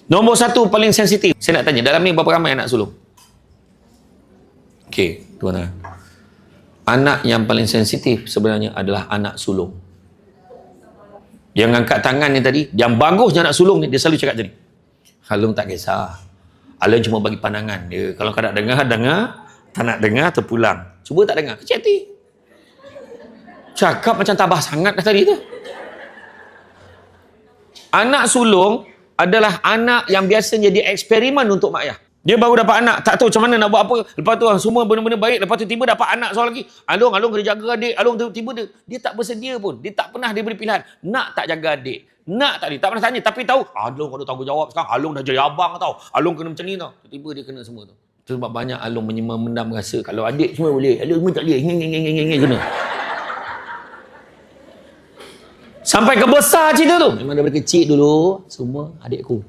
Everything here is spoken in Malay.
Nombor satu paling sensitif. Saya nak tanya, dalam ni berapa ramai anak sulung? Okey, tuan-tuan. Anak yang paling sensitif sebenarnya adalah anak sulung. Yang angkat tangan ni tadi, yang bagusnya anak sulung ni, dia selalu cakap macam ni. Alung tak kisah. Alung cuma bagi pandangan dia. Kalau kau nak dengar, dengar. Tak nak dengar, terpulang. Cuba tak dengar, kecil hati. Cakap macam tabah sangat dah tadi tu. Anak sulung adalah anak yang biasa jadi eksperimen untuk mak ayah. Dia baru dapat anak, tak tahu macam mana nak buat apa. Lepas tu semua benda-benda baik, lepas tu tiba dapat anak seorang lagi. Alung kena jaga adik. Alung tiba dia tak bersedia pun. Dia tak pernah diberi pilihan. Nak tak jaga adik? Nak tak dia? Tak pernah tanya. Tapi tahu, Alung ada tanggungjawab sekarang. Alung dah jadi abang tau. Alung kena macam ni tau. Tiba dia kena semua tu. Sebab banyak Alung memendam rasa. Kalau adik semua boleh. Alung semua tak boleh. Kena. Sampai ke besar cerita tu. Memang daripada kecil dulu, semua adikku.